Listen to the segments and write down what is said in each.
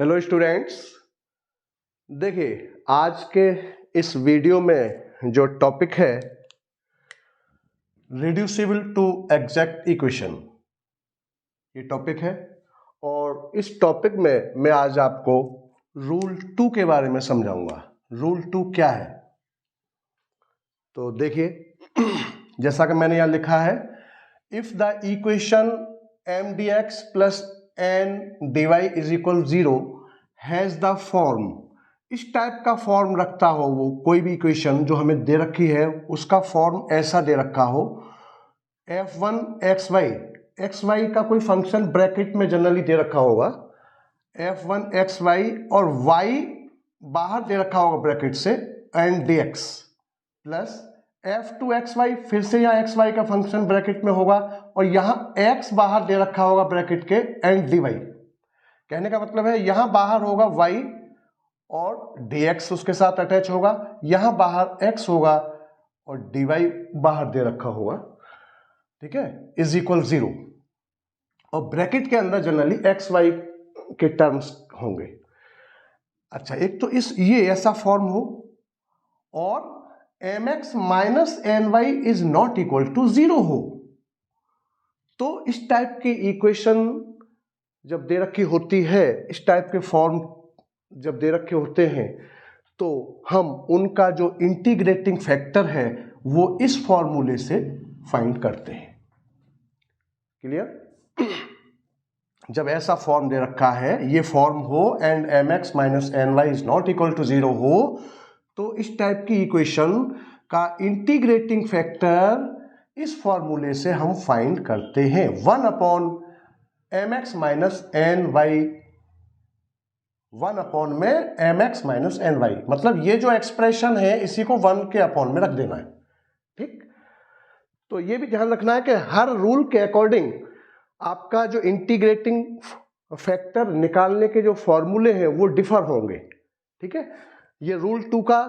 Hello students, देखिए आज के इस वीडियो में जो टॉपिक है रिड्यूसिबल टू एग्जैक्ट इक्वेशन, ये टॉपिक है। और इस टॉपिक में मैं आज आपको रूल 2 के बारे में समझाऊंगा। रूल 2 क्या है? तो देखिए जैसा कि मैंने यहां लिखा है, if the equation m d x plus n d y is equal 0 has the form, इस टाइप का फॉर्म रखता हो, वो कोई भी इक्वेशन जो हमें दे रखी है उसका फॉर्म ऐसा दे रखा हो, f1 एक्स वाई का कोई फंक्शन ब्रैकेट में जनरली दे रखा होगा, f1 एक्स वाई और y बाहर दे रखा होगा ब्रैकेट से and dx plus f2 x y, फिर से यहाँ एक्स वाई का फंक्शन ब्रैकेट में होगा और यहाँ x बाहर दे रखा होगा ब्रैकेट के एंड dy। कहने का मतलब है यहाँ बाहर होगा y और dx उसके साथ अटैच होगा, यहाँ बाहर x होगा और dy बाहर दे रखा होगा, ठीक है, इज इक्वल 0। और ब्रैकेट के अंदर जनरली एक्स वाई के टर्म्स होंगे। अच्छा, एक तो ये ऐसा फॉर्म हो और mx minus N y is not equal to 0 हो, तो इस टाइप की इक्वेशन जब दे रखी होती है, इस टाइप के फॉर्म जब दे रखे होते हैं, तो हम उनका जो इंटीग्रेटिंग फैक्टर है वो इस फॉर्मूले से फाइंड करते हैं। क्लियर? जब ऐसा फॉर्म दे रखा है, ये फॉर्म हो and m x minus N y is not equal to 0 हो, तो इस टाइप की इक्वेशन का इंटीग्रेटिंग फैक्टर इस फॉर्मूले से हम फाइंड करते हैं, 1 upon M x minus N Y, 1 upon में M x minus N Y, मतलब ये जो एक्सप्रेशन है इसी को 1 के अपॉन में रख देना है। ठीक, तो ये भी ध्यान रखना है कि हर रूल के अकॉर्डिंग आपका जो इंटीग्रेटिंग फैक्टर निकालने के जो फॉर्मूले हैं वो डिफर होंगे। ठीक है, ये रूल 2 का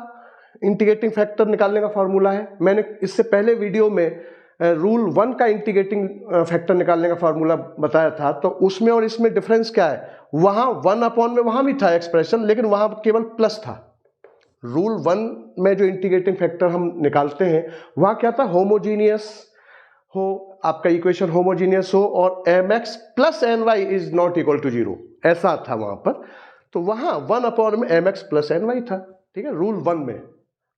इंटीग्रेटिंग फैक्टर निकालने का फॉर्मूला है। मैंने इससे पहले वीडियो में रूल 1 का इंटीग्रेटिंग फैक्टर निकालने का फॉर्मूला बताया था, तो उसमें और इसमें डिफरेंस क्या है? वहां 1 अपॉन में वहां भी था एक्सप्रेशन, लेकिन वहां केवल प्लस था। रूल 1 में जो इंटीग्रेटिंग फैक्टर हम निकालते हैं वहां क्या था? होमोजीनियस हो, आपका इक्वेशन होमोजीनियस हो और m x plus n y is not equal to 0, ऐसा था वहां पर। तो वहां 1 अपॉन में M x plus n y था। ठीक है, रूल 1 में।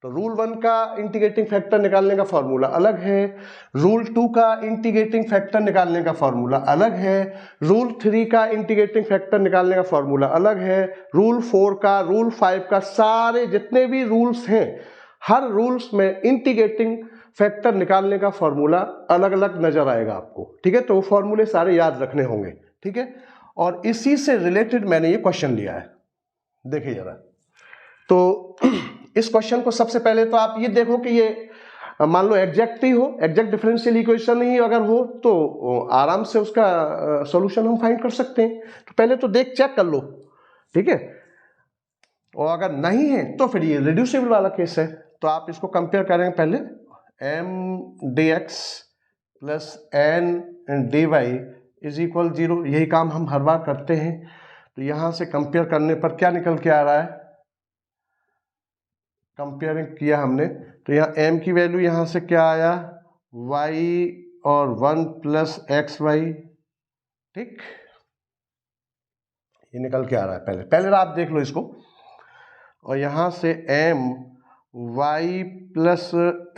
तो रूल 1 का इंटीग्रेटिंग फैक्टर निकालने का फॉर्मूला अलग है, रूल 2 का इंटीग्रेटिंग फैक्टर निकालने का फॉर्मूला अलग है, रूल 3 का इंटीग्रेटिंग फैक्टर निकालने का फॉर्मूला अलग है, रूल 4 का, रूल 5 का, सारे जितने भी रूल्स हैं हर रूल्स में इंटीग्रेटिंग फैक्टर निकालने का फॉर्मूला अलग अलग नजर आएगा आपको। ठीक है, तो वो फॉर्मूले सारे याद रखने होंगे। ठीक है, और इसी से रिलेटेड मैंने ये क्वेश्चन लिया है। देखिए जरा, तो इस क्वेश्चन को सबसे पहले तो आप ये देखो कि ये मान लो एग्जैक्ट ही हो, एग्जैक्ट डिफरेंशियल इक्वेशन ही अगर हो तो आराम से उसका सॉल्यूशन हम फाइंड कर सकते हैं। तो पहले तो चेक कर लो। ठीक है, और अगर नहीं है तो फिर ये रिड्यूसिबल वाला केस है, तो आप इसको कंपेयर करेंगे पहले m d x plus n d y is equal 0, यही काम हम हर बार करते हैं। तो यहां से कंपेयर करने पर क्या निकल के आ रहा है? कंपेयरिंग किया हमने तो यहाँ m की वैल्यू यहाँ से क्या आया? y और 1 प्लस एक्स वाई। ठीक, ये निकल के आ रहा है। पहले आप देख लो इसको, और यहाँ से m y plus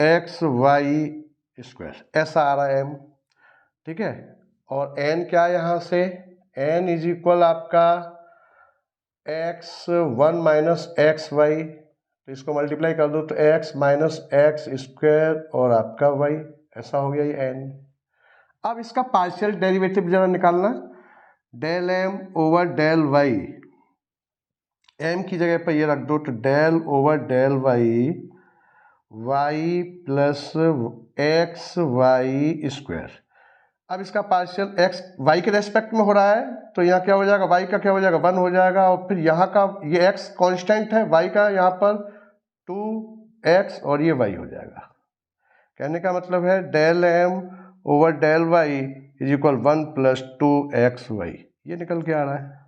x y square, ऐसा आ रहा है m। ठीक है, और n क्या यहाँ से? n इज इक्वल आपका x1 माइनस एक्स वाई, तो इसको मल्टीप्लाई कर दो तो x माइनस एक्स स्क्वायर और आपका y, ऐसा हो गया ये n। अब इसका पार्शियल डेरिवेटिव जरा निकालना, del m over del y, m की जगह पर ये रख दो तो del over del y plus x y square. अब इसका पार्शियल x y के रेस्पेक्ट में हो रहा है, तो यहाँ क्या हो जाएगा? y का क्या हो जाएगा? 1 हो जाएगा, और फिर यहाँ का ये x कांस्टेंट है, y का यहाँ पर 2x और ये y हो जाएगा। कहने का मतलब है del m over del y is equal 1 plus 2x y, ये निकल के आ रहा है।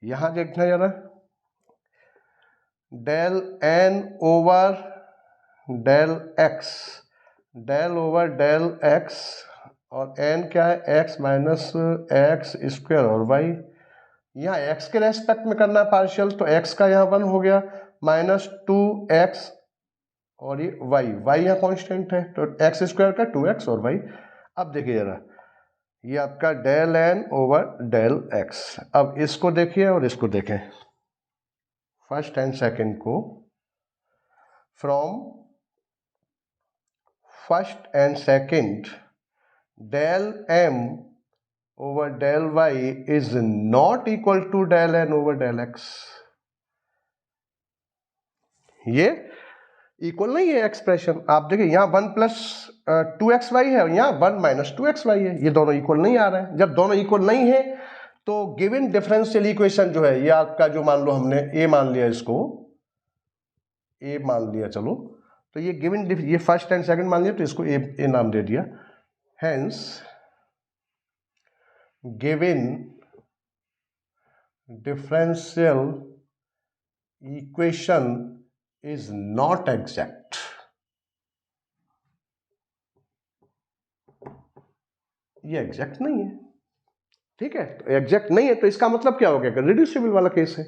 यहां देखना जरा, del n over del x, del over del x, और एन क्या है, एक्स माइनस एक्स स्क्वायर और वाई, यहाँ एक्स के रेस्पेक्ट में करना है पार्शियल, तो एक्स का यहाँ 1 हो गया, माइनस 2x, और ये वाई यहाँ कांस्टेंट है, तो एक्स स्क्वायर का 2x और वाई। अब देखिए जरा, ये आपका del n over del x. अब इसको देखिए और इसको देखें, फर्स्ट एंड सेकंड को, from first and second del m over del y is not equal to del n over del x। ये इक्वल नहीं है एक्सप्रेशन। आप देखिए यहाँ 1 प्लस 2xy है और यहाँ 1 माइनस 2xy है, ये दोनों इक्वल नहीं आ रहे हैं। जब दोनों इक्वल नहीं है तो गिवन डिफरेंशियल इक्वेशन जो है, ये आपका जो मान लो हमने a मान लिया, इसको a मान लिया, चलो तो ये गिवन, ये फर्स्ट एंड सेकंड मान लिया तो इसको a नाम दे दिया। Hence given differential equation is not exact। ये एग्जैक्ट नहीं है, ठीक है, तो एग्जैक्ट नहीं है तो इसका मतलब क्या हो गया, रिड्यूसिबल वाला केस है।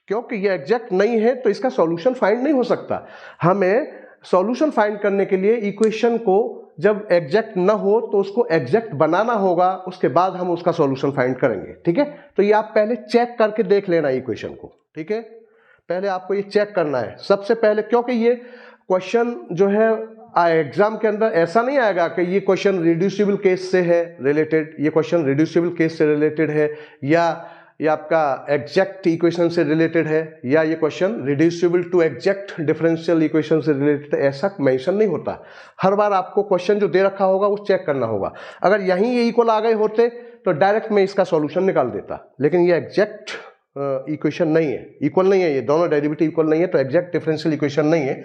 क्योंकि ये एग्जैक्ट नहीं है तो इसका सॉल्यूशन फाइंड नहीं हो सकता। हमें सॉल्यूशन फाइंड करने के लिए इक्वेशन को जब एग्जैक्ट ना हो तो उसको एग्जैक्ट बनाना होगा, उसके बाद हम उसका सॉल्यूशन फाइंड करेंगे, ठीक है। तो ये आप पहले चेक करके देख लेना इक्वेशन को, ठीक है, पहले आपको ये चेक करना है सबसे पहले, क्योंकि ये क्वेश्चन जो है एग्जाम के अंदर ऐसा नहीं आएगा कि ये क्वेश्चन रिड्यूसिबल केस से है रिलेटेड, ये क्वेश्चन रिड्यूसिबल केस से रिलेटेड है, या ये आपका एग्जैक्ट इक्वेशन से रिलेटेड है, या ये question reducible to exact differential equation से रिलेटेड है, ऐसा मेंशन नहीं होता। हर बार आपको क्वेश्चन जो दे रखा होगा वो चेक करना होगा। अगर यहीं ये इक्वल आ गए होते तो डायरेक्ट मैं इसका सॉल्यूशन निकाल देता, लेकिन ये एग्जैक्ट इक्वेशन नहीं है, इक्वल नहीं है, ये दोनों डेरिवेटिव इक्वल नहीं है, तो एग्जैक्ट डिफरेंशियल इक्वेशन नहीं है,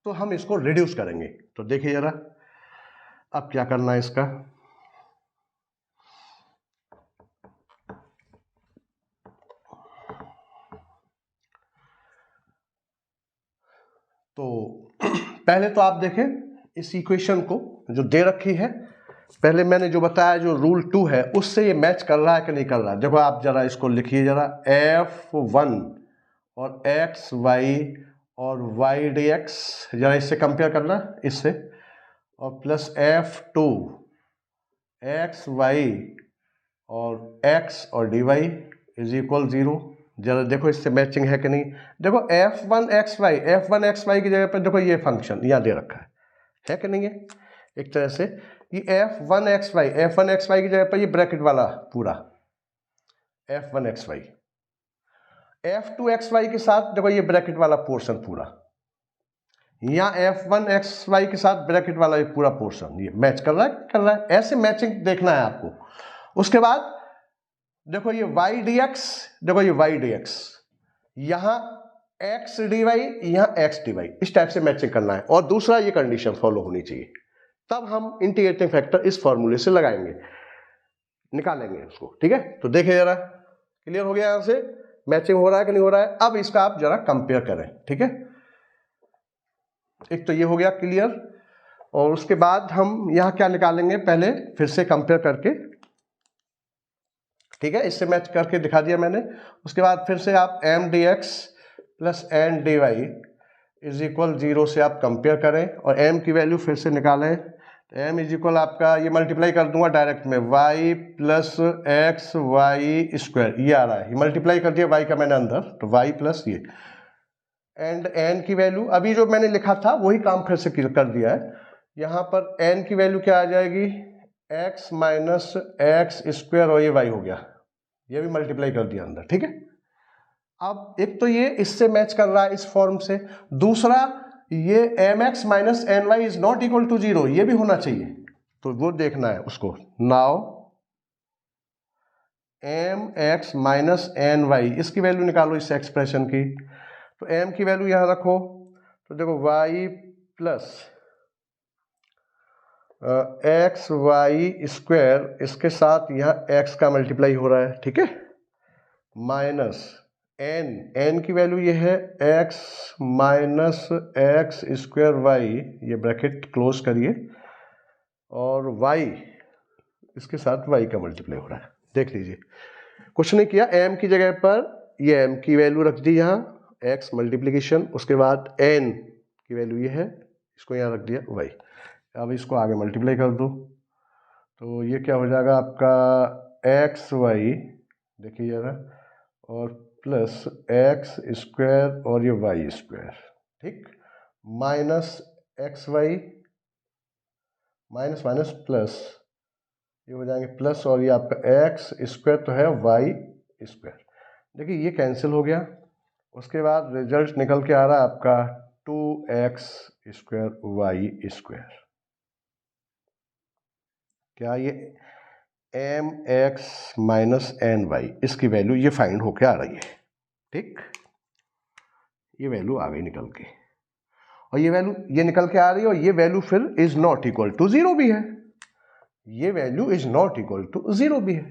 तो हम इसको रिड्यूस करेंगे। तो देखिए जरा अब क्या करना है इसका, तो पहले तो आप देखें इस इक्वेशन को जो दे रखी है, पहले मैंने जो बताया जो रूल 2 है उससे ये मैच कर रहा है कि नहीं कर रहा है। देखो आप जरा इसको लिखिए जरा, f1 और xy और y dx, जरा इससे कंपेयर करना इससे, और प्लस f2 xy और x और dy इज इक्वल 0। जरा देखो इससे मैचिंग है कि नहीं। देखो f1 xy की जगह पर देखो ये फंक्शन यहाँ दे रखा है कि नहीं है, एक तरह से ये f1 xy की जगह पर ये ब्रैकेट वाला पूरा f1 xy, f2 xy के साथ देखो ये ब्रैकेट वाला पोर्शन पूरा, यहाँ f1 xy के साथ ब्रैकेट वाला ये पूरा पोर्शन, ये मैच कर रहा है, ऐसे मैचिंग देखना है आपको। उसके बाद देखो ये y dx, देखो ये y dx, यहाँ x dy, यहाँ x dy, इस टाइप से मैचिंग करना है। और दूसरा ये कंडीशन फॉलो होनी चाहिए, तब हम इंटीग्रेटिंग फैक्टर इस फॉर्मूले से लगाएंगे, निकालेंगे उसको, ठीक है। तो देखिए जरा, क्लियर हो गया, यहां से मैचिंग हो रहा है कि नहीं हो रहा है। अब इसका आप जरा कंपेयर करें, ठीक है। एक तो ये हो गया क्लियर, और उसके बाद हम यहां क्या निकालेंगे, पहले फिर से कंपेयर करके, ठीक है, इससे मैच करके दिखा दिया मैंने। उसके बाद फिर से आप m dx plus n dy is equal 0 से आप कंपेयर करें और m की वैल्यू फिर से निकालें। तो m इज इक्वल आपका, ये मल्टीप्लाई कर दूंगा डायरेक्ट में, y plus x y square, ये आ रहा है, ये मल्टीप्लाई कर दिया y का मैंने अंदर, तो y प्लस ये, एंड n की वैल्यू अभी जो मैंने लिखा था वही काम फिर से कर दिया है। यहाँ पर n की वैल्यू क्या आ जाएगी, x माइनस एक्स स्क्वायर, और ये y हो गया, ये भी मल्टीप्लाई कर दिया अंदर, ठीक है। अब एक तो ये इससे मैच कर रहा है इस फॉर्म से, दूसरा ये mx minus N y is not equal to 0, ये भी होना चाहिए, तो वो देखना है उसको। Now mx minus N y, इसकी वैल्यू निकालो इस एक्सप्रेशन की। तो m की वैल्यू यहां रखो, तो देखो y plus x y square, इसके साथ यहाँ x का मल्टीप्लाई हो रहा है, ठीक है। माइनस एन की वैल्यू ये है x minus x square y, ये ब्रैकेट क्लोज करिए, और y इसके साथ y का मल्टीप्लाई हो रहा है, देख लीजिए। कुछ नहीं किया, m की जगह पर ये m की वैल्यू रख दी यहाँ, x मल्टीप्लिकेशन, उसके बाद n की वैल्यू ये है, इसको यहाँ रख दिया y। अब इसको आगे मल्टीप्लाई कर दो, तो ये क्या हो जाएगा आपका एक्स वाई, देखिए जरा, और प्लस एक्स स्क्वायर और ये वाई स्क्वायर, ठीक, minus x y, minus minus plus, ये हो जाएंगे प्लस, और ये आपका एक्स स्क्वायर तो है वाई स्क्वायर, देखिए ये कैंसिल हो गया। उसके बाद रिजल्ट निकल के आ रहा है आपका 2x स्क्वायर वाई स्क्वायर। क्या ये m x minus N y, इसकी वैल्यू ये फाइंड होके आ रही है, ठीक, ये वैल्यू आ गई निकल के, और ये वैल्यू ये निकल के आ रही है, और ये वैल्यू फिर is not equal to zero भी है, ये value is not equal to zero भी है।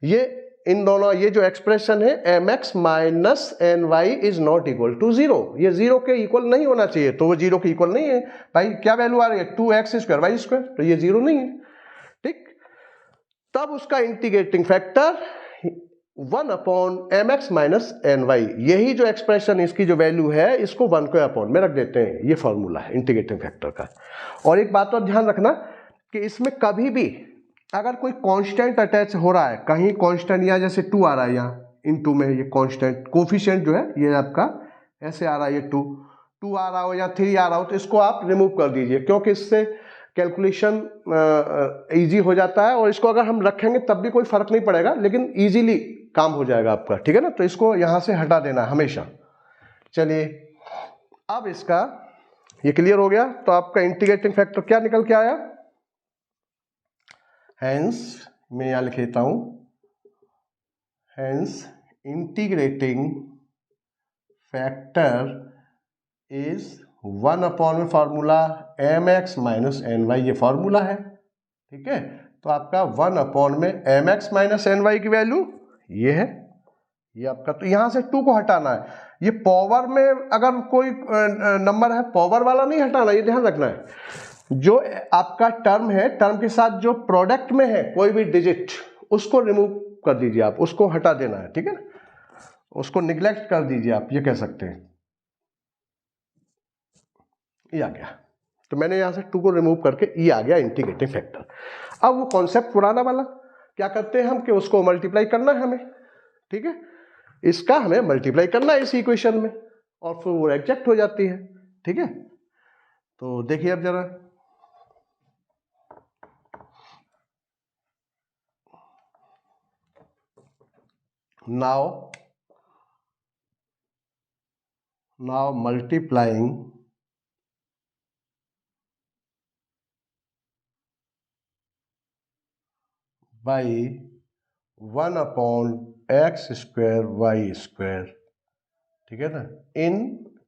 ये इन दोनों, ये जो एक्सप्रेशन है m x minus N y is not equal to zero, ये जीरो के इक्वल नहीं होना चाहिए, तो वो जीरो के इक्वल नहीं है भाई। क्या वैल्यू आ रही है 2x स्क्वायर वाई स्क्वायर, तो ये जीरो नहीं है, ठीक। तब उसका integrating factor 1 upon M x minus N y, यही जो एक्सप्रेशन इसकी जो वैल्यू है इसको 1 को अपॉन में रख देते हैं, ये फॉर्मूला है इंटीग्रेटिंग फैक्टर का। और एक बात और ध्यान रखना कि इसमें कभी भी अगर कोई कांस्टेंट अटैच हो रहा है, कहीं कांस्टेंट, या जैसे 2 आ रहा है यहाँ इन 2 में, ये कांस्टेंट कोफिशिएंट जो है ये आपका ऐसे आ रहा है, ये 2 आ रहा हो या 3 आ रहा हो, तो इसको आप रिमूव कर दीजिए, क्योंकि इससे कैलकुलेशन इजी हो जाता है, और इसको अगर हम रखेंगे तब भी कोई फर्क नहीं पड़ेगा, लेकिन इजीली काम हो जाएगा आपका, ठीक है ना। तो इसको यहाँ से हटा देना हमेशा। चलिए अब इसका ये क्लियर हो गया, तो आपका इंटीग्रेटिंग फैक्टर क्या निकल के आया, हेंस मैं यहां लिख लेता हूं, hence integrating factor is 1 upon formula m x minus N y, ये फार्मूला है, ठीक है। तो आपका 1 अपॉन में M x minus N y की वैल्यू ये है, ये आपका, तो यहां से 2 को हटाना है। ये पावर में अगर कोई नंबर है, पावर वाला नहीं हटाना, ये ध्यान रखना है। जो आपका टर्म है, टर्म के साथ जो प्रोडक्ट में है कोई भी डिजिट, उसको रिमूव कर दीजिए आप, उसको हटा देना है, ठीक है ना, उसको निग्लेक्ट कर दीजिए आप, ये कह सकते हैं। ये आ गया, तो मैंने यहां से 2 को रिमूव करके ये आ गया इंटीग्रेटिंग फैक्टर। अब वो कॉन्सेप्ट पुराना वाला क्या करते हैं हम कि उसको मल्टीप्लाई करना है हमें, ठीक है, इसका हमें मल्टीप्लाई करना है इस इक्वेशन में, और फिर वो एग्जैक्ट हो जाती है, ठीक है। तो देखिए अब जरा, now multiplying by 1 upon x square y square, ठीक है ना, इन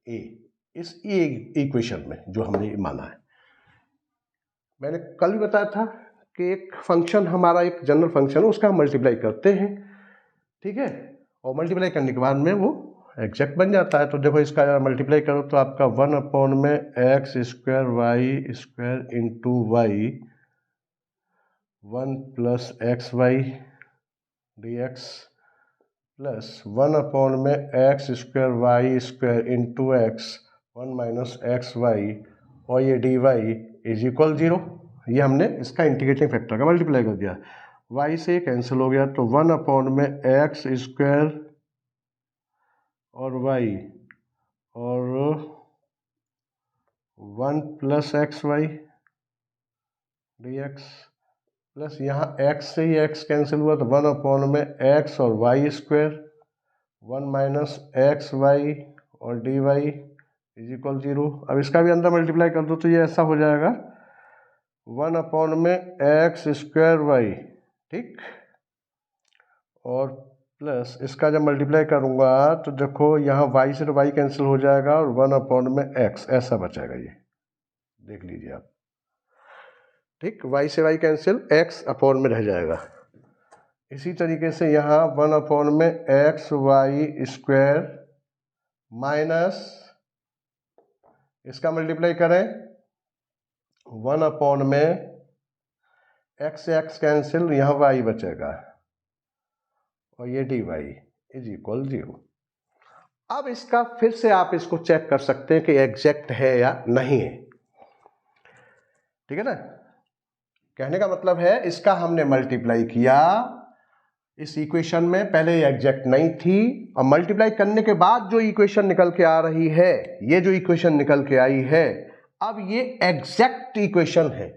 ए, इस ए इक्वेशन में जो हमने माना है। मैंने कल भी बताया था कि एक फंक्शन हमारा, एक जनरल फंक्शन है, उसका हम मल्टीप्लाई करते हैं, ठीक है, और मल्टीप्लाई करने के बाद में वो एग्जैक्ट बन जाता है। तो देखो इसका मल्टीप्लाई करो तो आपका 1 अपॉन में x square Y square into Y, 1 plus x Y D x, plus 1 upon में x square Y square into X, 1 minus x Y, और ये डी वाई इज इक्वल 0। ये हमने इसका इंटीग्रेटिंग फैक्टर का मल्टीप्लाई कर दिया, y से कैंसिल हो गया, तो 1 अपॉन में एक्स स्क्वायर और y, और 1 plus x Y D x, plus यहाँ x से ही x कैंसिल हुआ, तो 1 अपॉन में x और y square, 1 minus x Y और डी वाई इज इक्वल 0। अब इसका भी अंदर मल्टीप्लाई कर दो तो ये ऐसा हो जाएगा 1 अपॉन में एक्स स्क्वायर वाई, ठीक, और प्लस इसका जब मल्टीप्लाई करूंगा तो देखो यहाँ y से तो y कैंसिल हो जाएगा, और 1 अपॉन में x ऐसा बचेगा, ये देख लीजिए आप, ठीक, y से y कैंसिल, x अपॉन में रह जाएगा, इसी तरीके से यहाँ 1 में एक्स वाई स्क्वायर माइनस इसका मल्टीप्लाई करें 1 में एक्स एक्स कैंसिल, यहाँ वाई बचेगा और ये डी वाई इज इक्वल 0। अब इसका फिर से आप इसको चेक कर सकते हैं कि एग्जैक्ट है या नहीं है, ठीक है ना। कहने का मतलब है इसका हमने मल्टीप्लाई किया इस इक्वेशन में, पहले ये एग्जैक्ट नहीं थी, और मल्टीप्लाई करने के बाद जो इक्वेशन निकल के आ रही है, ये जो इक्वेशन निकल के आई है, अब ये एग्जैक्ट इक्वेशन है।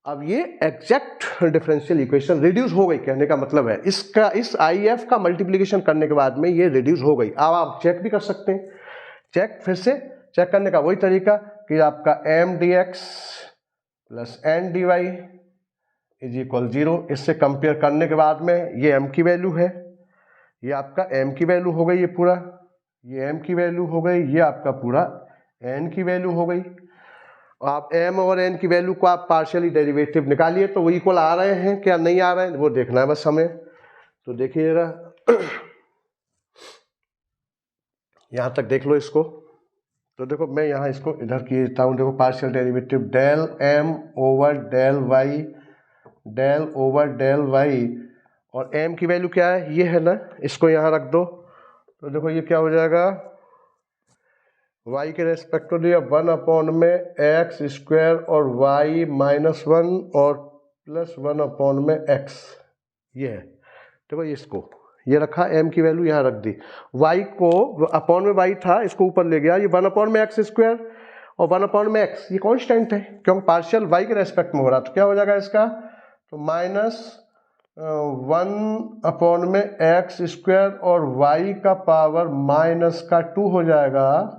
अब ये एग्जैक्ट डिफरेंशियल इक्वेशन रिड्यूस हो गई, कहने का मतलब है इसका इस IF का मल्टीप्लिकेशन करने के बाद में ये रिड्यूस हो गई। अब आप चेक भी कर सकते हैं, चेक फिर से चेक करने का वही तरीका कि आपका m dx plus n dy is equal 0। इससे कंपेयर करने के बाद में ये m की वैल्यू है, ये आपका m की वैल्यू हो गई, ये पूरा ये m की वैल्यू हो गई, ये आपका पूरा n की वैल्यू हो गई। आप m और n की वैल्यू को आप पार्शियली डेरिवेटिव निकालिए तो वो इक्वल आ रहे हैं क्या नहीं आ रहे हैं वो देखना है बस हमें। तो देखिएगा यहाँ तक देख लो इसको। तो देखो मैं यहाँ इसको इधर किए देता हूँ, देखो partial derivative del m over del y और m की वैल्यू क्या है ये है ना, इसको यहाँ रख दो। तो देखो ये क्या हो जाएगा, y के रेस्पेक्ट में 1 में एक्स स्क्वायर और y -1 और प्लस 1 में x, ये है। देखो इसको ये रखा, m की वैल्यू यहाँ रख दी, y को अपॉन में y था इसको ऊपर ले गया, ये 1 में एक्स स्क्वायर और 1 में x, ये कांस्टेंट है क्योंकि पार्शियल y के रेस्पेक्ट में हो रहा, तो क्या हो जाएगा इसका, तो -1 में एक्स स्क्वायर और y का पावर -2 हो जाएगा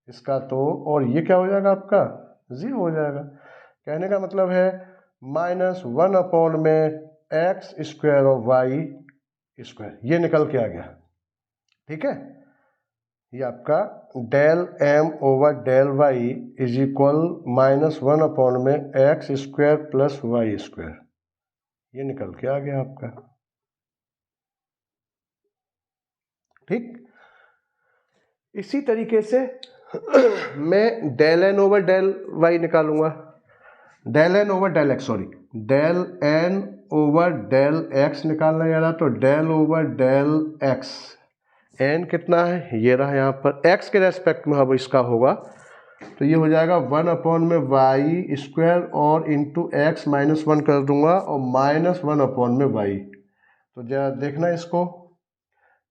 इसका, तो और ये क्या हो जाएगा आपका 0 हो जाएगा। कहने का मतलब है -1 में एक्स स्क्वायर और वाई स्क्वायर, ये निकल के आ गया, ठीक है। ये आपका del m over del y is equal -1 में x square plus y square, ये निकल के आ गया आपका, ठीक। इसी तरीके से मैं del n over del y निकालूंगा, del n over del x, sorry del n over del x निकालना यार, तो del over del x, n कितना है ये रहा यहाँ पर, x के रेस्पेक्ट में अब इसका होगा तो ये हो जाएगा 1 में वाई स्क्वायर और इंटू एक्स -1 कर दूंगा और -1 में y। तो जरा देखना इसको,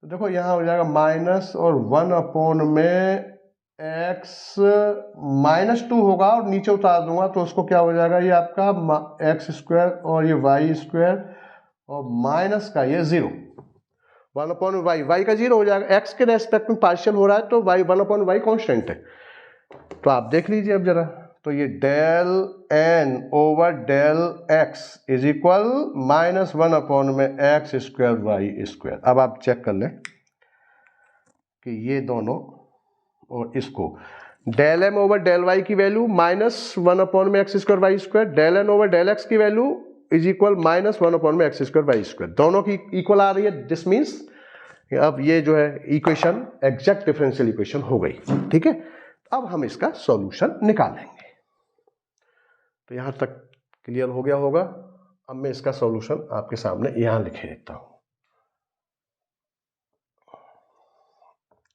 तो देखो यहाँ हो जाएगा माइनस और 1 में x -2 होगा और नीचे उतार दूंगा तो उसको क्या हो जाएगा, ये आपका एक्स स्क्वायर और ये वाई स्क्वायर और माइनस का ये 0, 1 में y का 0 हो जाएगा, x के रेस्पेक्ट में पार्शियल हो रहा है तो y 1 में y कांस्टेंट है। तो आप देख लीजिए अब जरा, तो ये del n over del x is equal -1 में एक्स स्क्वायर वाई स्क्वायर। अब आप चेक कर लें कि ये दोनों और इसको del m over del y की वैल्यू -1 में x square Y square, del n over del x की वैल्यू इज इक्वल -1 में एक्स स्क्वायर वाई स्क्वायर, दोनों की इक्वल आ रही है। दिस मीन्स अब ये जो है इक्वेशन एग्जैक्ट डिफरेंशियल इक्वेशन हो गई, ठीक है। अब हम इसका सॉल्यूशन निकालेंगे। तो यहां तक क्लियर हो गया होगा। अब मैं इसका सॉल्यूशन आपके सामने यहां लिखे देता हूं।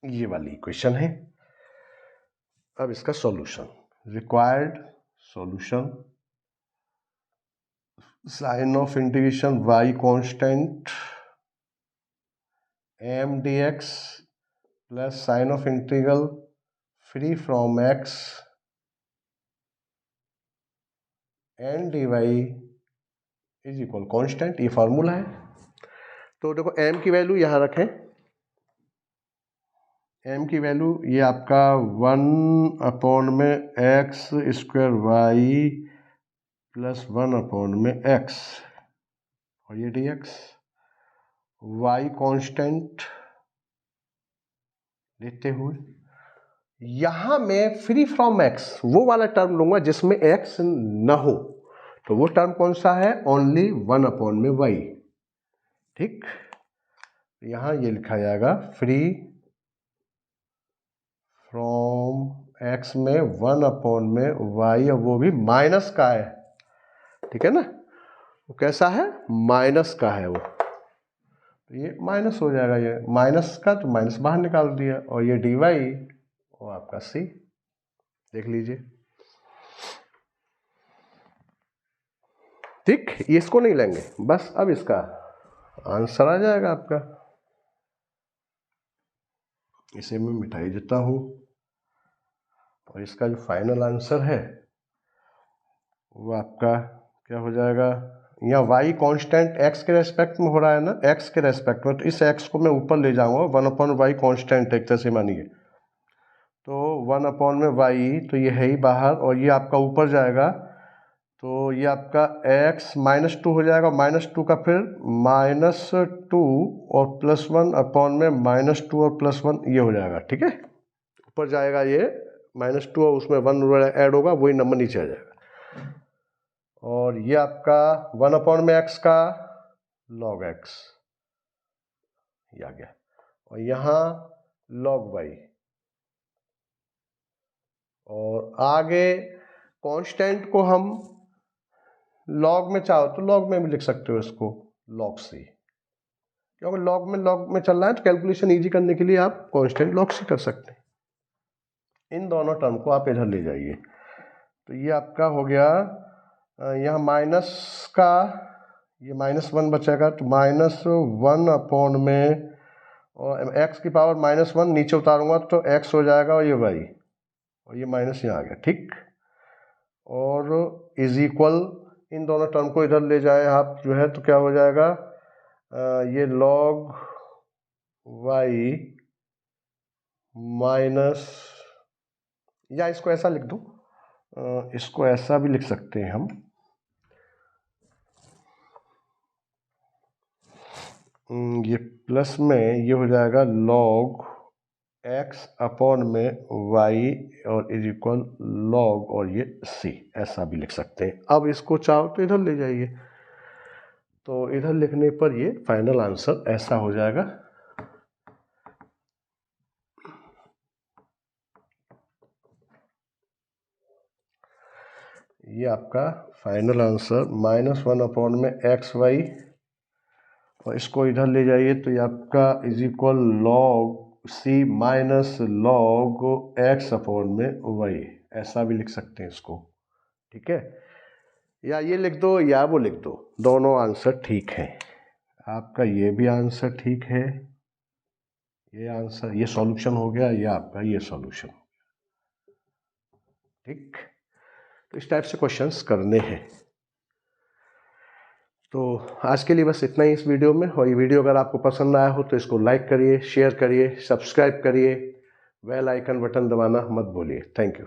ये वाली इक्वेशन है। अब इसका solution, required solution, sign of integration y constant m dx plus sign of integral free from x n dy is equal constant, ये फार्मूला है। तो देखो m की वैल्यू यहां रखें, m की वैल्यू ये आपका 1 में एक्स स्क्वायर वाई प्लस 1 में x और ये dx, y कांस्टेंट लेते हुए यहां मैं फ्री फ्रॉम x वो वाला टर्म लूंगा जिसमें x न हो, तो वो टर्म कौन सा है, ओनली 1 में y। ठीक, यहाँ ये लिखा जाएगा फ्री फ्रॉम एक्स में 1 में वाई, और वो भी माइनस का है, ठीक है ना। वो कैसा है, माइनस का है वो, तो ये माइनस हो जाएगा, ये माइनस का तो माइनस बाहर निकाल दिया, और ये dy वो आपका c, देख लीजिए। ठीक, ये इसको नहीं लेंगे, बस अब इसका आंसर आ जाएगा आपका। इसे मैं मिटाई देता हूं, और इसका जो फाइनल आंसर है वो आपका क्या हो जाएगा, यहाँ y कांस्टेंट x के रेस्पेक्ट में हो रहा है ना, x के रेस्पेक्ट में, तो इस x को मैं ऊपर ले जाऊंगा, 1/y कांस्टेंट एक तरह से मानिए, तो 1/y, तो ये है ही बाहर, और ये आपका ऊपर जाएगा, तो ये आपका x -2 हो जाएगा, -2 का फिर -2 और +1 में -2 और +1 ये हो जाएगा, ठीक है। ऊपर जाएगा ये -2 और उसमें 1 ऐड होगा, वही नंबर नीचे आ जाएगा, और ये आपका 1 में x का log x ये आ गया, और यहाँ log y, और आगे कांस्टेंट को हम log में चाहो तो log में भी लिख सकते हो इसको, log c, क्योंकि log में चल रहा है, तो कैलकुलेशन इजी करने के लिए आप कांस्टेंट log c कर सकते हैं। इन दोनों टर्म को आप इधर ले जाइए, तो ये आपका हो गया, यहाँ माइनस का ये -1 बचेगा, तो -1 में, और x की पावर -1 नीचे उतारूंगा तो x हो जाएगा, और ये y, और ये माइनस यहाँ आ गया, ठीक, और इज इक्वल, इन दोनों टर्म को इधर ले जाए आप जो है, तो क्या हो जाएगा, ये log y माइनस, या इसको ऐसा लिख दो, इसको ऐसा भी लिख सकते हैं हम, ये प्लस में ये हो जाएगा log x में y, और इज इक्वल log, और ये c, ऐसा भी लिख सकते हैं। अब इसको चाहो तो इधर ले जाइए, तो इधर लिखने पर ये फाइनल आंसर ऐसा हो जाएगा। ये आपका फाइनल आंसर -1 में xy, और इसको इधर ले जाइए, तो ये आपका is equal log c minus log x में y, ऐसा भी लिख सकते हैं इसको, ठीक है, या ये लिख दो या वो लिख दो, दोनों आंसर ठीक है। आपका ये भी आंसर ठीक है, ये आंसर, ये सॉल्यूशन हो गया, ये आपका ये सॉल्यूशन, ठीक। तो इस टाइप से क्वेश्चंस करने हैं। तो आज के लिए बस इतना ही इस वीडियो में, और ये वीडियो अगर आपको पसंद आया हो तो इसको लाइक करिए, शेयर करिए, सब्सक्राइब करिए, बेल आइकन बटन दबाना मत भूलिए। Thank you.